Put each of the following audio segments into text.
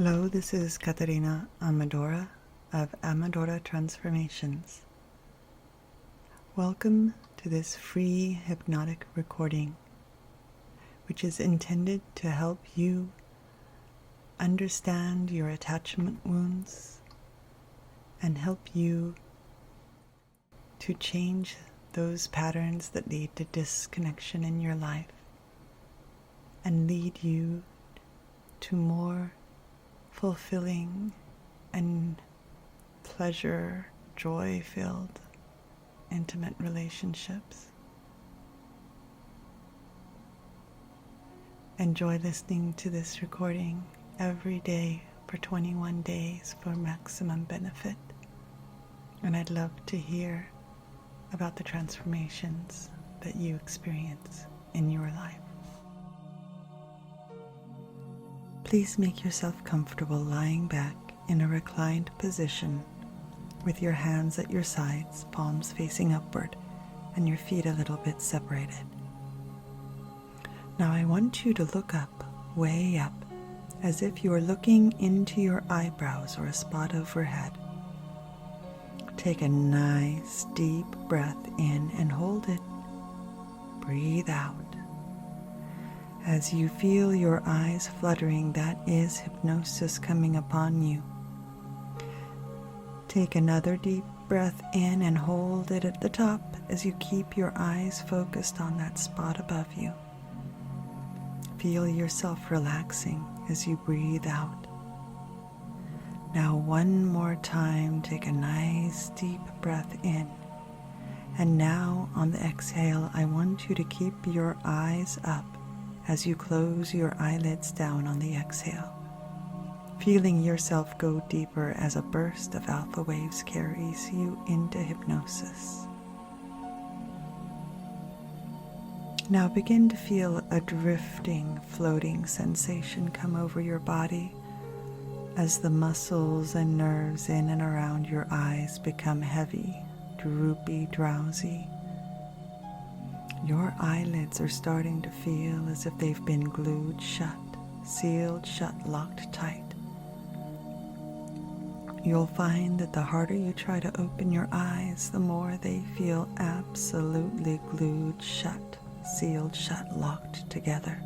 Hello, this is Katarina Amadora of Amadora Transformations. Welcome to this free hypnotic recording, which is intended to help you understand your attachment wounds and help you to change those patterns that lead to disconnection in your life and lead you to more fulfilling and pleasure, joy-filled, intimate relationships. Enjoy listening to this recording every day for 21 days for maximum benefit. And I'd love to hear about the transformations that you experience in your life. Please make yourself comfortable lying back in a reclined position with your hands at your sides, palms facing upward, and your feet a little bit separated. Now I want you to look up, way up, as if you are looking into your eyebrows or a spot overhead. Take a nice deep breath in and hold it. Breathe out. As you feel your eyes fluttering, that is hypnosis coming upon you. Take another deep breath in and hold it at the top as you keep your eyes focused on that spot above you. Feel yourself relaxing as you breathe out. Now one more time, take a nice deep breath in. And now on the exhale, I want you to keep your eyes up as you close your eyelids down on the exhale, feeling yourself go deeper as a burst of alpha waves carries you into hypnosis. Now begin to feel a drifting, floating sensation come over your body as the muscles and nerves in and around your eyes become heavy, droopy, drowsy. Your eyelids are starting to feel as if they've been glued shut, sealed shut, locked tight. You'll find that the harder you try to open your eyes, the more they feel absolutely glued shut, sealed shut, locked together.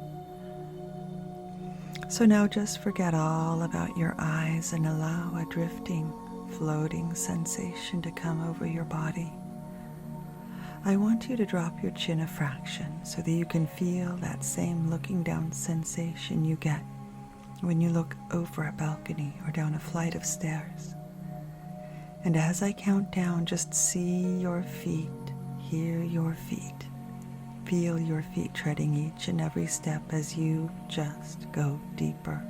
So now just forget all about your eyes and allow a drifting, floating sensation to come over your body. I want you to drop your chin a fraction so that you can feel that same looking down sensation you get when you look over a balcony or down a flight of stairs. And as I count down, just see your feet, hear your feet, feel your feet treading each and every step as you just go deeper.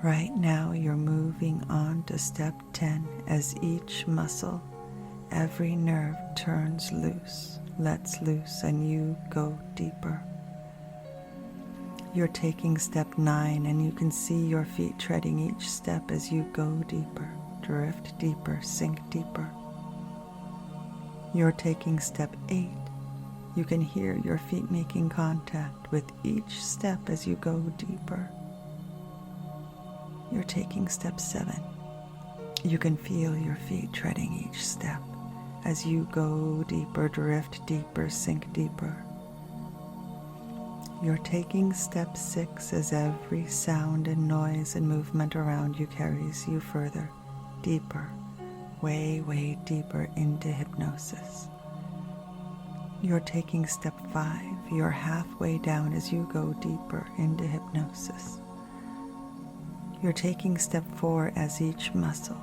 Right now you're moving on to step 10 as each muscle, every nerve turns loose, lets loose, and you go deeper. You're taking step 9, and you can see your feet treading each step as you go deeper, drift deeper, sink deeper. You're taking step 8. You can hear your feet making contact with each step as you go deeper. You're taking step 7. You can feel your feet treading each step as you go deeper, drift deeper, sink deeper. You're taking step 6 as every sound and noise and movement around you carries you further, deeper, way, way deeper into hypnosis. You're taking step 5. You're halfway down as you go deeper into hypnosis. You're taking step 4 as each muscle,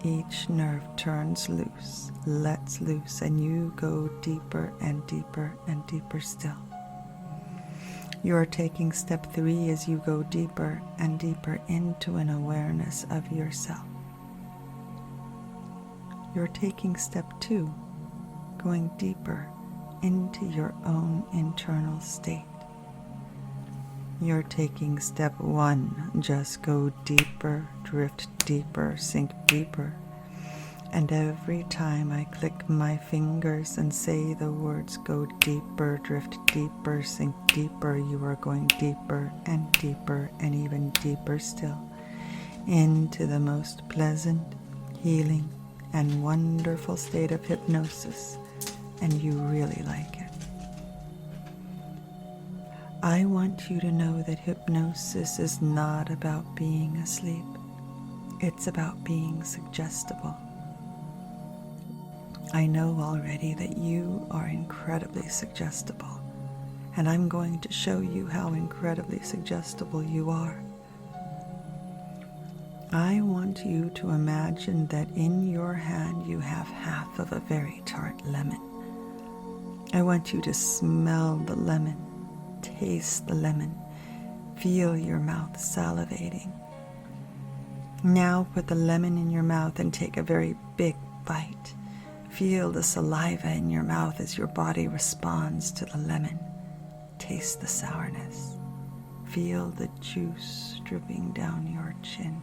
each nerve turns loose, lets loose, and you go deeper and deeper and deeper still. You're taking step 3 as you go deeper and deeper into an awareness of yourself. You're taking step 2, going deeper into your own internal state. You're taking step 1, just go deeper, drift deeper, sink deeper. And every time I click my fingers and say the words, go deeper, drift deeper, sink deeper, you are going deeper and deeper and even deeper still into the most pleasant, healing, and wonderful state of hypnosis, and you really like it. I want you to know that hypnosis is not about being asleep. It's about being suggestible. I know already that you are incredibly suggestible, and I'm going to show you how incredibly suggestible you are. I want you to imagine that in your hand you have half of a very tart lemon. I want you to smell the lemon, taste the lemon, feel your mouth salivating. Now put the lemon in your mouth and take a very big bite. Feel the saliva in your mouth as your body responds to the lemon. Taste the sourness. Feel the juice dripping down your chin.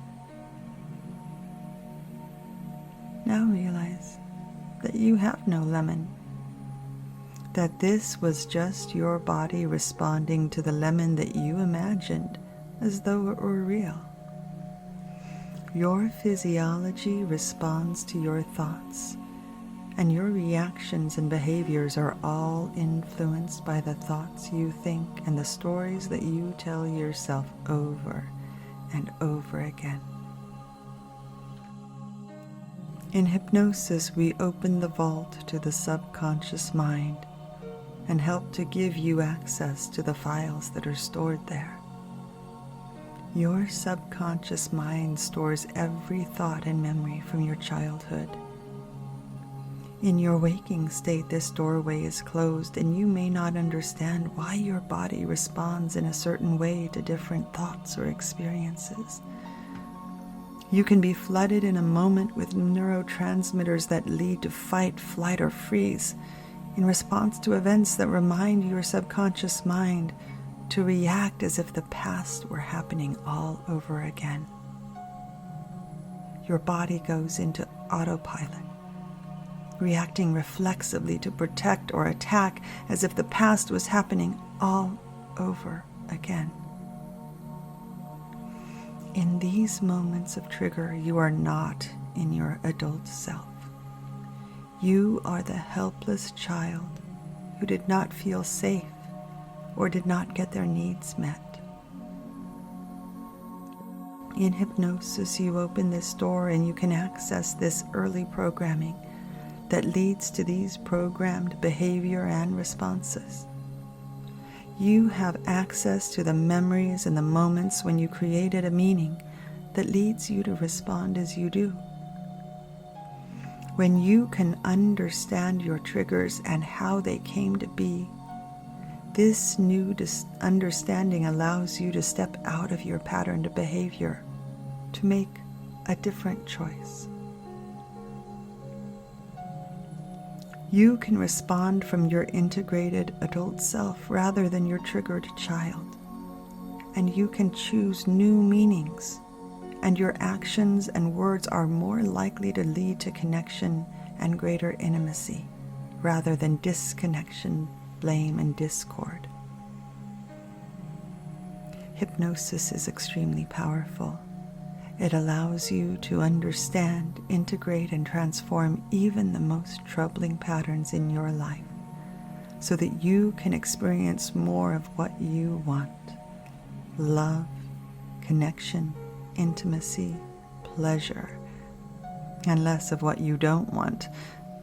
Now realize that you have no lemon. That this was just your body responding to the lemon that you imagined as though it were real. Your physiology responds to your thoughts, and your reactions and behaviors are all influenced by the thoughts you think and the stories that you tell yourself over and over again. In hypnosis, we open the vault to the subconscious mind and help to give you access to the files that are stored there. Your subconscious mind stores every thought and memory from your childhood. In your waking state, this doorway is closed, and you may not understand why your body responds in a certain way to different thoughts or experiences. You can be flooded in a moment with neurotransmitters that lead to fight, flight, or freeze in response to events that remind your subconscious mind to react as if the past were happening all over again. Your body goes into autopilot, reacting reflexively to protect or attack as if the past was happening all over again. In these moments of trigger, you are not in your adult self. You are the helpless child who did not feel safe or did not get their needs met. In hypnosis, you open this door and you can access this early programming that leads to these programmed behavior and responses. You have access to the memories and the moments when you created a meaning that leads you to respond as you do. When you can understand your triggers and how they came to be, this new understanding allows you to step out of your patterned behavior to make a different choice. You can respond from your integrated adult self rather than your triggered child. And you can choose new meanings, and your actions and words are more likely to lead to connection and greater intimacy rather than disconnection, blame, and discord. Hypnosis is extremely powerful. It allows you to understand, integrate, and transform even the most troubling patterns in your life so that you can experience more of what you want: love, connection, intimacy, pleasure, and less of what you don't want: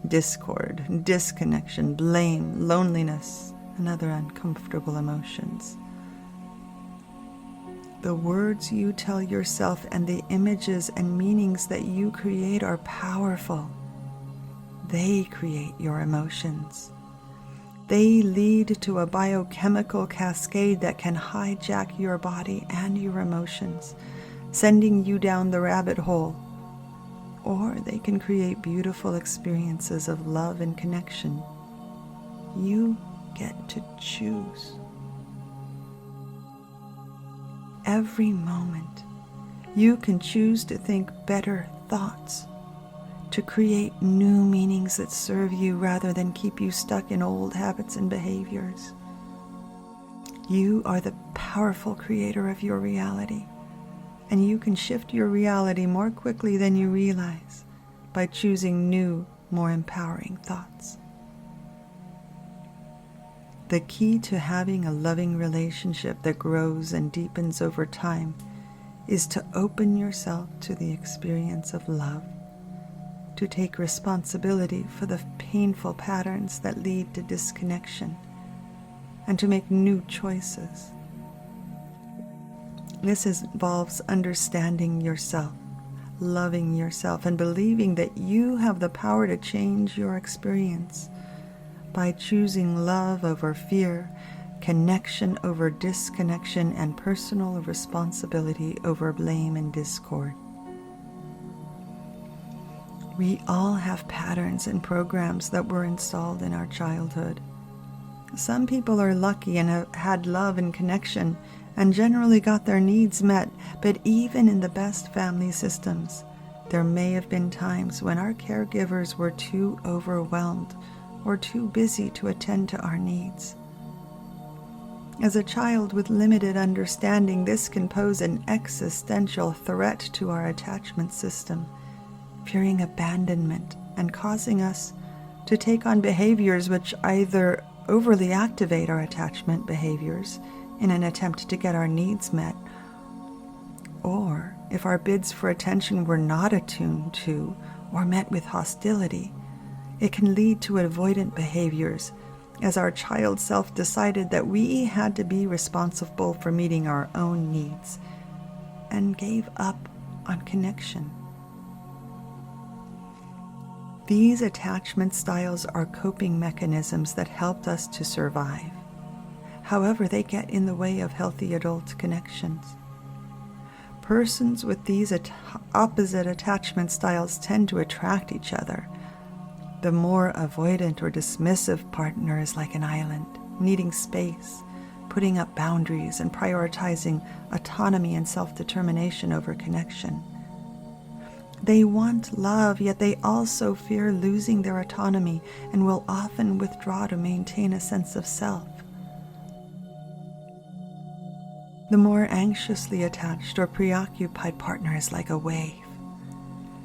discord, disconnection, blame, loneliness, and other uncomfortable emotions. The words you tell yourself and the images and meanings that you create are powerful. They create your emotions. They lead to a biochemical cascade that can hijack your body and your emotions, sending you down the rabbit hole. Or they can create beautiful experiences of love and connection. You get to choose. Every moment, you can choose to think better thoughts, to create new meanings that serve you rather than keep you stuck in old habits and behaviors. You are the powerful creator of your reality, and you can shift your reality more quickly than you realize by choosing new, more empowering thoughts. The key to having a loving relationship that grows and deepens over time is to open yourself to the experience of love, to take responsibility for the painful patterns that lead to disconnection, and to make new choices. This involves understanding yourself, loving yourself, and believing that you have the power to change your experience by choosing love over fear, connection over disconnection, and personal responsibility over blame and discord. We all have patterns and programs that were installed in our childhood. Some people are lucky and have had love and connection and generally got their needs met, but even in the best family systems, there may have been times when our caregivers were too overwhelmed or too busy to attend to our needs. As a child with limited understanding, this can pose an existential threat to our attachment system, fearing abandonment and causing us to take on behaviors which either overly activate our attachment behaviors in an attempt to get our needs met, or if our bids for attention were not attuned to or met with hostility, it can lead to avoidant behaviors, as our child self decided that we had to be responsible for meeting our own needs and gave up on connection. These attachment styles are coping mechanisms that helped us to survive. However, they get in the way of healthy adult connections. Persons with these opposite attachment styles tend to attract each other. The more avoidant or dismissive partner is like an island, needing space, putting up boundaries, and prioritizing autonomy and self-determination over connection. They want love, yet they also fear losing their autonomy and will often withdraw to maintain a sense of self. The more anxiously attached or preoccupied partner is like a wave.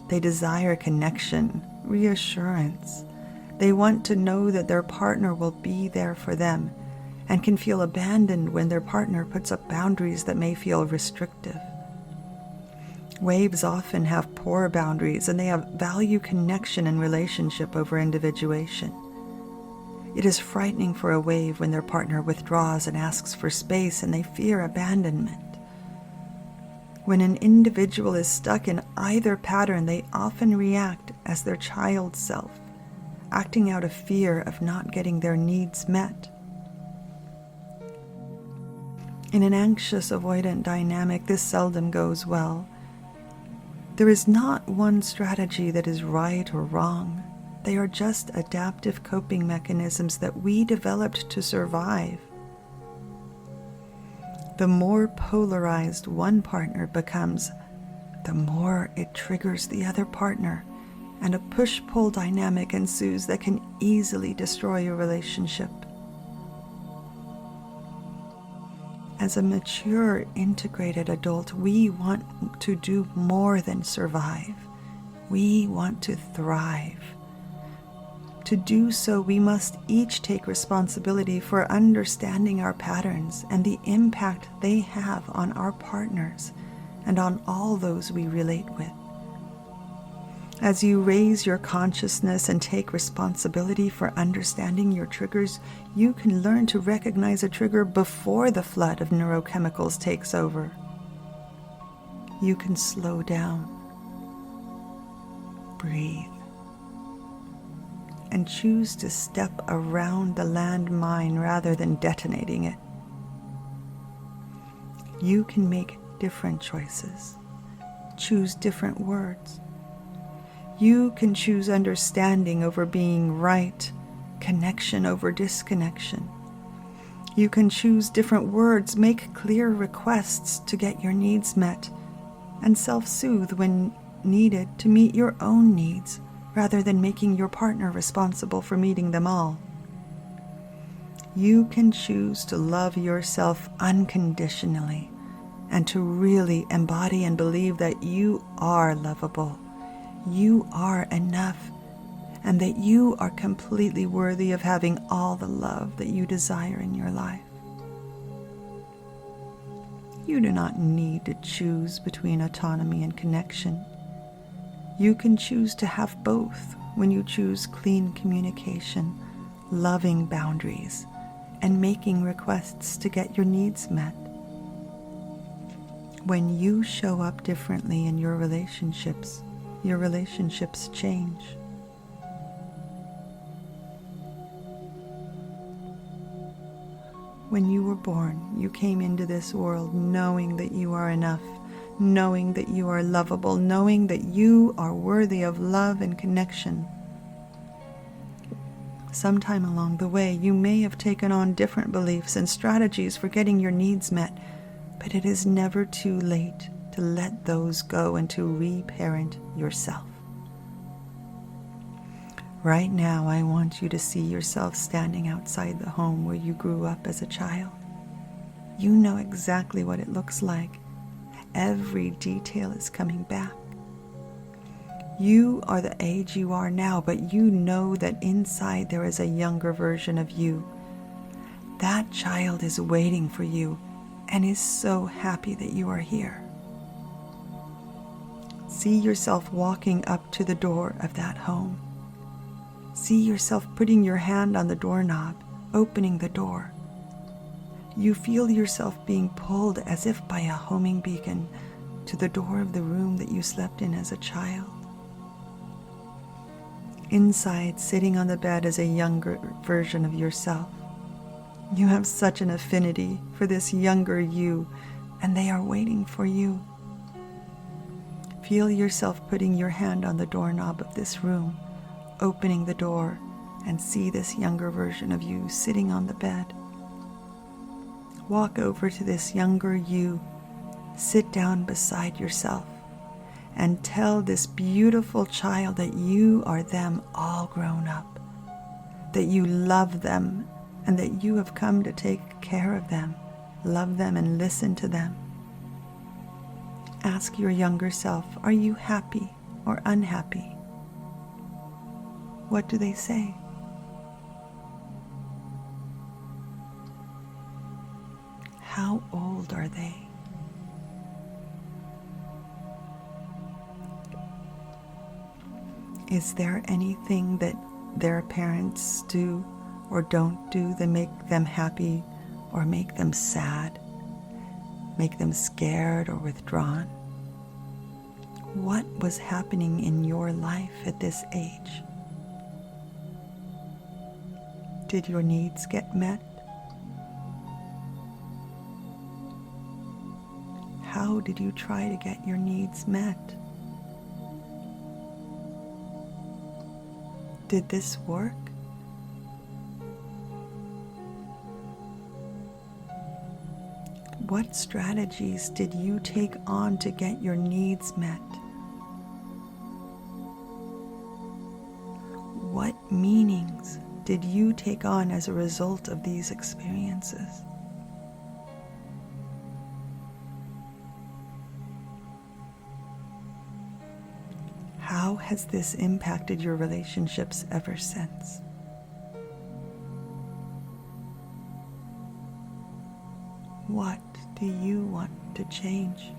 They desire connection, reassurance. They want to know that their partner will be there for them and can feel abandoned when their partner puts up boundaries that may feel restrictive. Waves often have poor boundaries, and they value connection and relationship over individuation. It is frightening for a wave when their partner withdraws and asks for space, and they fear abandonment. When an individual is stuck in either pattern, they often react as their child self, acting out of fear of not getting their needs met. In an anxious avoidant dynamic, this seldom goes well. There is not one strategy that is right or wrong. They are just adaptive coping mechanisms that we developed to survive. The more polarized one partner becomes, the more it triggers the other partner, and a push-pull dynamic ensues that can easily destroy a relationship. As a mature, integrated adult, we want to do more than survive. We want to thrive. To do so, we must each take responsibility for understanding our patterns and the impact they have on our partners and on all those we relate with. As you raise your consciousness and take responsibility for understanding your triggers, you can learn to recognize a trigger before the flood of neurochemicals takes over. You can slow down, breathe, and choose to step around the landmine rather than detonating it. You can make different choices, choose different words. You can choose understanding over being right, connection over disconnection. You can choose different words, make clear requests to get your needs met, and self-soothe when needed to meet your own needs rather than making your partner responsible for meeting them all. You can choose to love yourself unconditionally and to really embody and believe that you are lovable, you are enough, and that you are completely worthy of having all the love that you desire in your life. You do not need to choose between autonomy and connection. You can choose to have both when you choose clean communication, loving boundaries, and making requests to get your needs met. When you show up differently in your relationships change. When you were born, you came into this world knowing that you are enough, knowing that you are lovable, knowing that you are worthy of love and connection. Sometime along the way, you may have taken on different beliefs and strategies for getting your needs met, but it is never too late to let those go and to reparent yourself. Right now, I want you to see yourself standing outside the home where you grew up as a child. You know exactly what it looks like. Every detail is coming back. You are the age you are now, but you know that inside there is a younger version of you. That child is waiting for you and is so happy that you are here. See yourself walking up to the door of that home. See yourself putting your hand on the doorknob, opening the door. You feel yourself being pulled as if by a homing beacon to the door of the room that you slept in as a child. Inside, sitting on the bed, is a younger version of yourself. You have such an affinity for this younger you, and they are waiting for you. Feel yourself putting your hand on the doorknob of this room, opening the door, and see this younger version of you sitting on the bed. Walk over to this younger you, sit down beside yourself, and tell this beautiful child that you are them all grown up, that you love them, and that you have come to take care of them, love them, and listen to them. Ask your younger self, are you happy or unhappy? What do they say? How old are they? Is there anything that their parents do or don't do that make them happy or make them sad, make them scared or withdrawn? What was happening in your life at this age? Did your needs get met? How did you try to get your needs met? Did this work? What strategies did you take on to get your needs met? What meanings did you take on as a result of these experiences? How has this impacted your relationships ever since? What do you want to change?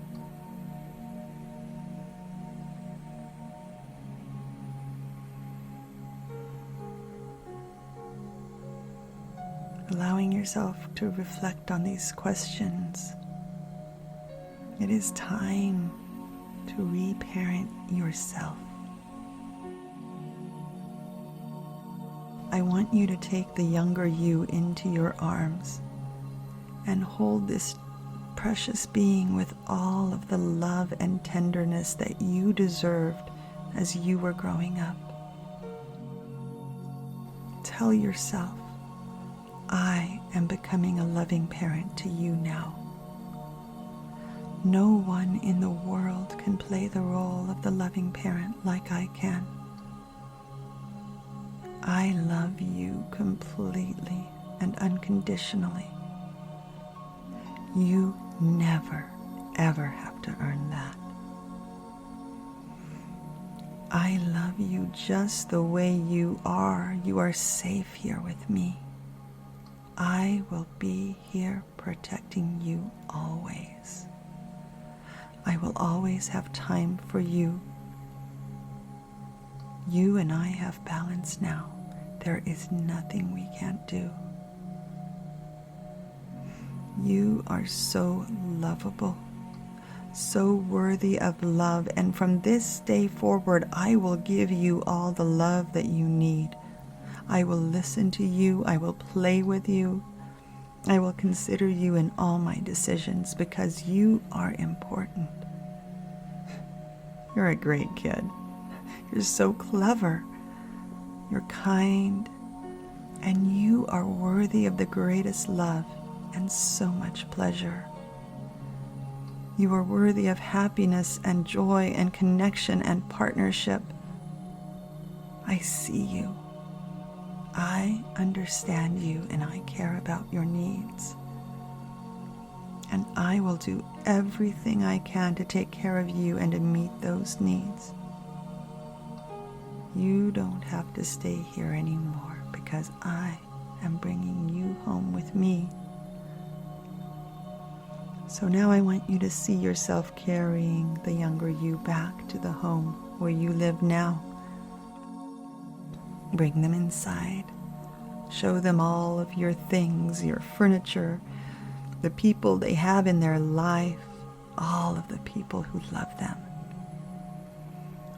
Allowing yourself to reflect on these questions. It is time to reparent yourself. I want you to take the younger you into your arms and hold this precious being with all of the love and tenderness that you deserved as you were growing up. Tell yourself, I am becoming a loving parent to you now. No one in the world can play the role of the loving parent like I can. I love you completely and unconditionally. You never, ever have to earn that. I love you just the way you are. You are safe here with me. I will be here protecting you always. I will always have time for you. You and I have balance now. There is nothing we can't do. You are so lovable, so worthy of love, and from this day forward, I will give you all the love that you need. I will listen to you. I will play with you. I will consider you in all my decisions because you are important. You're a great kid. You're so clever. You're kind. And you are worthy of the greatest love and so much pleasure. You are worthy of happiness and joy and connection and partnership. I see you. I understand you and I care about your needs. And I will do everything I can to take care of you and to meet those needs. You don't have to stay here anymore because I am bringing you home with me. So now I want you to see yourself carrying the younger you back to the home where you live now. Bring them inside. Show them all of your things, your furniture, the people they have in their life, all of the people who love them.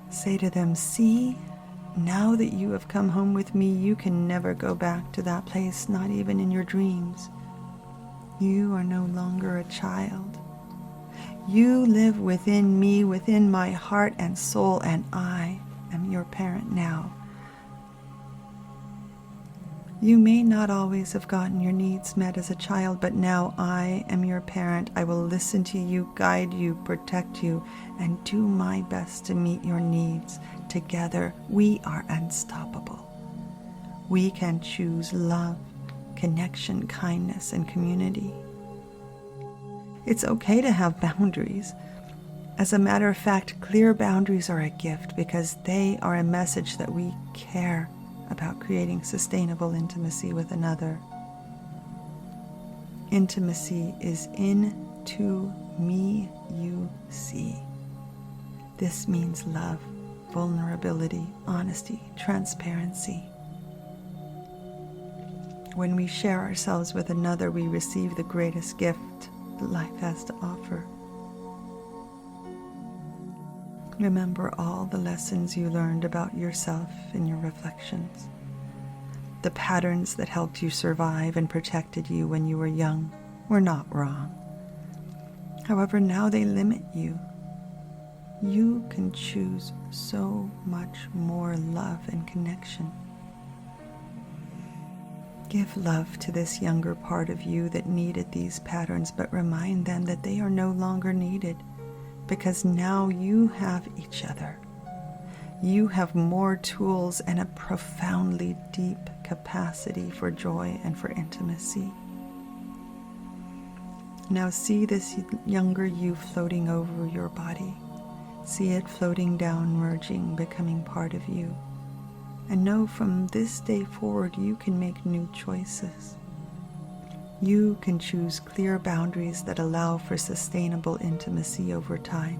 Say to them, see, now that you have come home with me, you can never go back to that place, not even in your dreams. You are no longer a child. You live within me, within my heart and soul, and I am your parent now. You may not always have gotten your needs met as a child, but now I am your parent. I will listen to you, guide you, protect you, and do my best to meet your needs. Together, we are unstoppable. We can choose love, connection, kindness, and community. It's okay to have boundaries. As a matter of fact, clear boundaries are a gift because they are a message that we care about creating sustainable intimacy with another. Intimacy is into me, you see. This means love, vulnerability, honesty, transparency. When we share ourselves with another, we receive the greatest gift that life has to offer. Remember all the lessons you learned about yourself in your reflections. The patterns that helped you survive and protected you when you were young were not wrong. However, now they limit you. You can choose so much more love and connection. Give love to this younger part of you that needed these patterns, but remind them that they are no longer needed because now you have each other. You have more tools and a profoundly deep capacity for joy and for intimacy. Now see this younger you floating over your body. See it floating down, merging, becoming part of you. And know from this day forward you can make new choices. You can choose clear boundaries that allow for sustainable intimacy over time.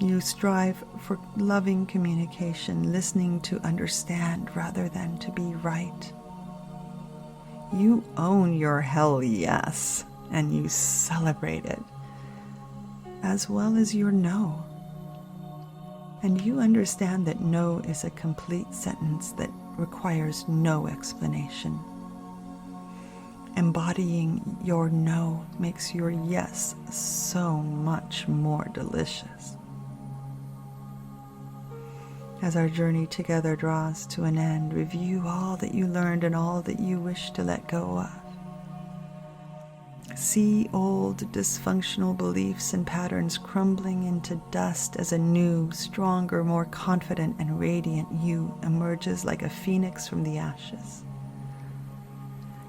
You strive for loving communication, listening to understand rather than to be right. You own your hell yes, and you celebrate it, as well as your no. And you understand that no is a complete sentence that requires no explanation. Embodying your no makes your yes so much more delicious. As our journey together draws to an end, review all that you learned and all that you wish to let go of. See old dysfunctional beliefs and patterns crumbling into dust as a new, stronger, more confident and radiant you emerges like a phoenix from the ashes.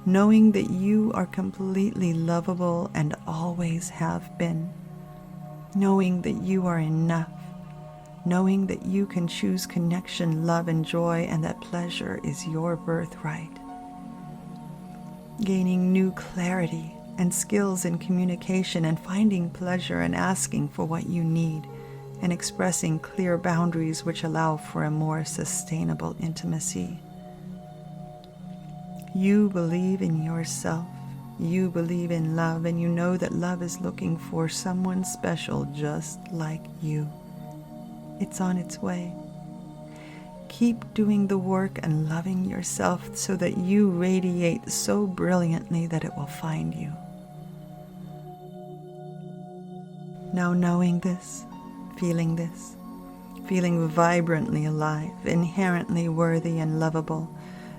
Knowing that you are completely lovable and always have been. Knowing that you are enough. Knowing that you can choose connection, love, and joy, and that pleasure is your birthright. Gaining new clarity and skills in communication and finding pleasure and asking for what you need and expressing clear boundaries which allow for a more sustainable intimacy. You believe in yourself, you believe in love, and you know that love is looking for someone special just like you. It's on its way. Keep doing the work and loving yourself so that you radiate so brilliantly that it will find you. Now knowing this, feeling vibrantly alive, inherently worthy and lovable,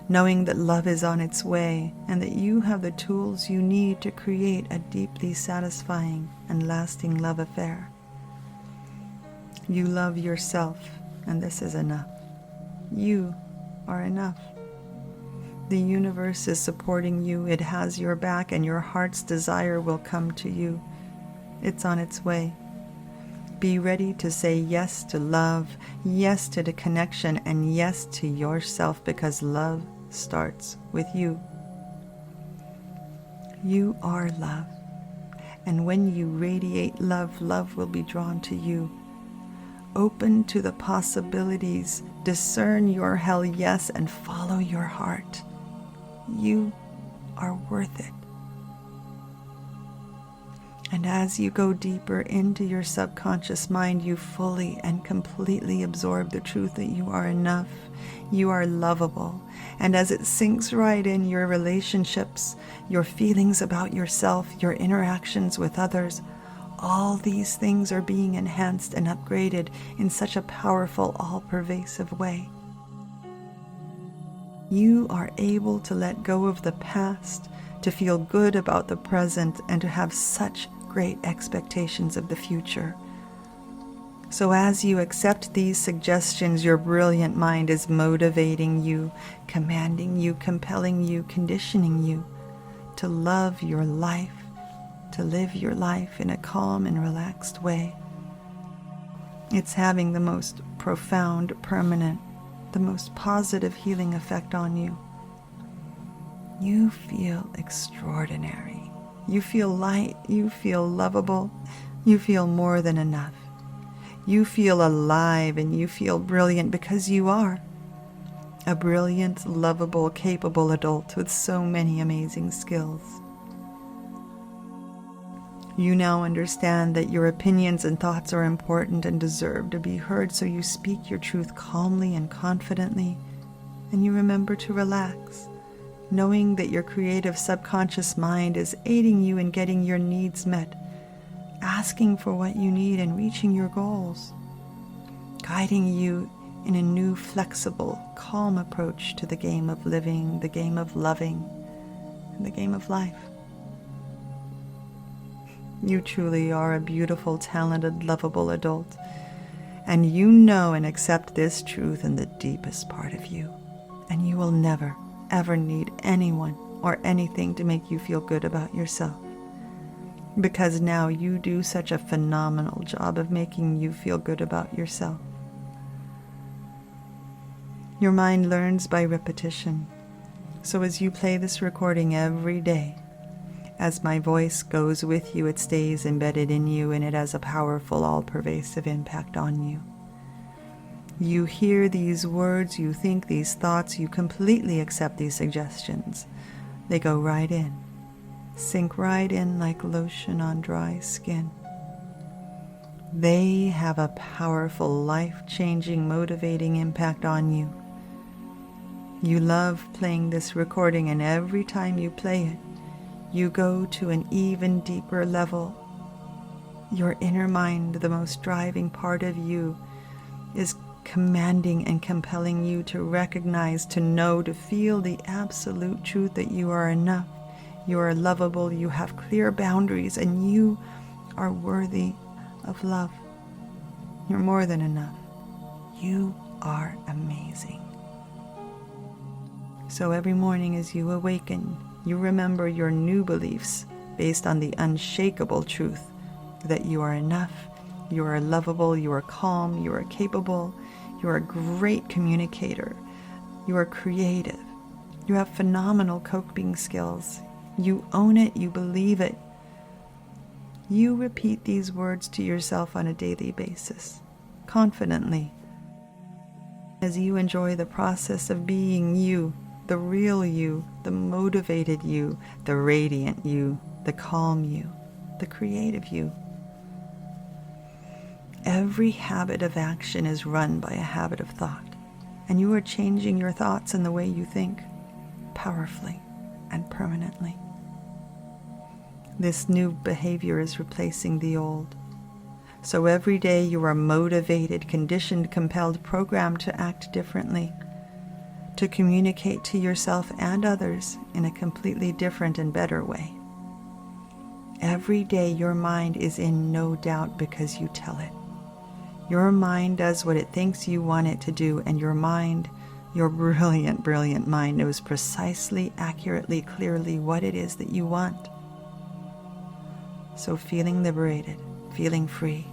knowing that love is on its way and that you have the tools you need to create a deeply satisfying and lasting love affair. You love yourself, and this is enough. You are enough. The universe is supporting you, it has your back, and your heart's desire will come to you. It's on its way. Be ready to say yes to love, yes to the connection, and yes to yourself, because love starts with you. You are love, and when you radiate love, love will be drawn to you. Open to the possibilities, discern your hell yes, and follow your heart. You are worth it. And as you go deeper into your subconscious mind, you fully and completely absorb the truth that you are enough, you are lovable. And as it sinks right in your relationships, your feelings about yourself, your interactions with others, all these things are being enhanced and upgraded in such a powerful, all-pervasive way. You are able to let go of the past, to feel good about the present, and to have such great expectations of the future. So as you accept these suggestions, your brilliant mind is motivating you, commanding you, compelling you, conditioning you to love your life, to live your life in a calm and relaxed way. It's having the most profound, permanent, the most positive healing effect on you. You feel extraordinary. You feel light, you feel lovable, you feel more than enough. You feel alive and you feel brilliant because you are a brilliant, lovable, capable adult with so many amazing skills. You now understand that your opinions and thoughts are important and deserve to be heard, so you speak your truth calmly and confidently, and you remember to relax, knowing that your creative subconscious mind is aiding you in getting your needs met, asking for what you need and reaching your goals, guiding you in a new, flexible, calm approach to the game of living, the game of loving, and the game of life. You truly are a beautiful, talented, lovable adult, and you know and accept this truth in the deepest part of you, and you will never, ever need anyone or anything to make you feel good about yourself, because now you do such a phenomenal job of making you feel good about yourself. Your mind learns by repetition, so as you play this recording every day, as my voice goes with you, it stays embedded in you, and it has a powerful, all-pervasive impact on you. You hear these words, you think these thoughts, you completely accept these suggestions. They go right in, sink right in like lotion on dry skin. They have a powerful, life-changing, motivating impact on you. You love playing this recording, and every time you play it, you go to an even deeper level. Your inner mind, the most driving part of you, is commanding and compelling you to recognize, to know, to feel the absolute truth that you are enough, You are lovable, you have clear boundaries, and you are worthy of love. You're more than enough. You are amazing. So every morning as you awaken, you remember your new beliefs based on the unshakable truth that you are enough, you are lovable, you are calm, you are capable, you are a great communicator, you are creative, you have phenomenal coping skills, you own it, you believe it. You repeat these words to yourself on a daily basis, confidently, as you enjoy the process of being you, the real you, the motivated you, the radiant you, the calm you, the creative you. Every habit of action is run by a habit of thought, and you are changing your thoughts and the way you think powerfully and permanently. This new behavior is replacing the old. So every day you are motivated, conditioned, compelled, programmed to act differently, to communicate to yourself and others in a completely different and better way. Every day your mind is in no doubt because you tell it. Your mind does what it thinks you want it to do, and your mind, your brilliant, brilliant mind, knows precisely, accurately, clearly what it is that you want. So feeling liberated, feeling free,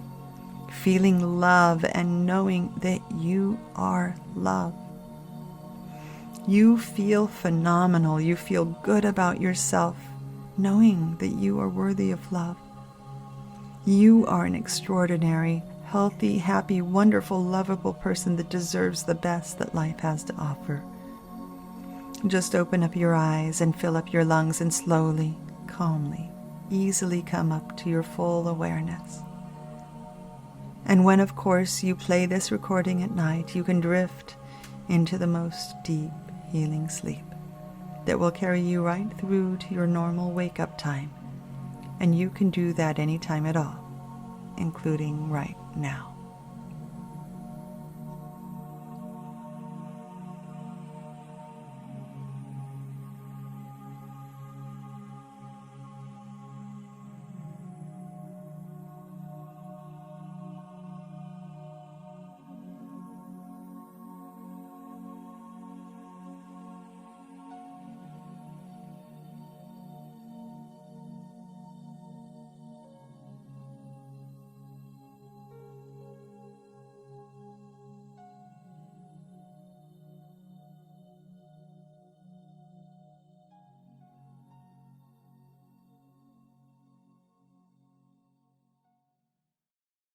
feeling love, and knowing that you are love. You feel phenomenal. You feel good about yourself, knowing that you are worthy of love. You are an extraordinary, healthy, happy, wonderful, lovable person that deserves the best that life has to offer. Just open up your eyes and fill up your lungs and slowly, calmly, easily come up to your full awareness. And when, of course, you play this recording at night, you can drift into the most deep, healing sleep that will carry you right through to your normal wake-up time. And you can do that anytime at all, including right now.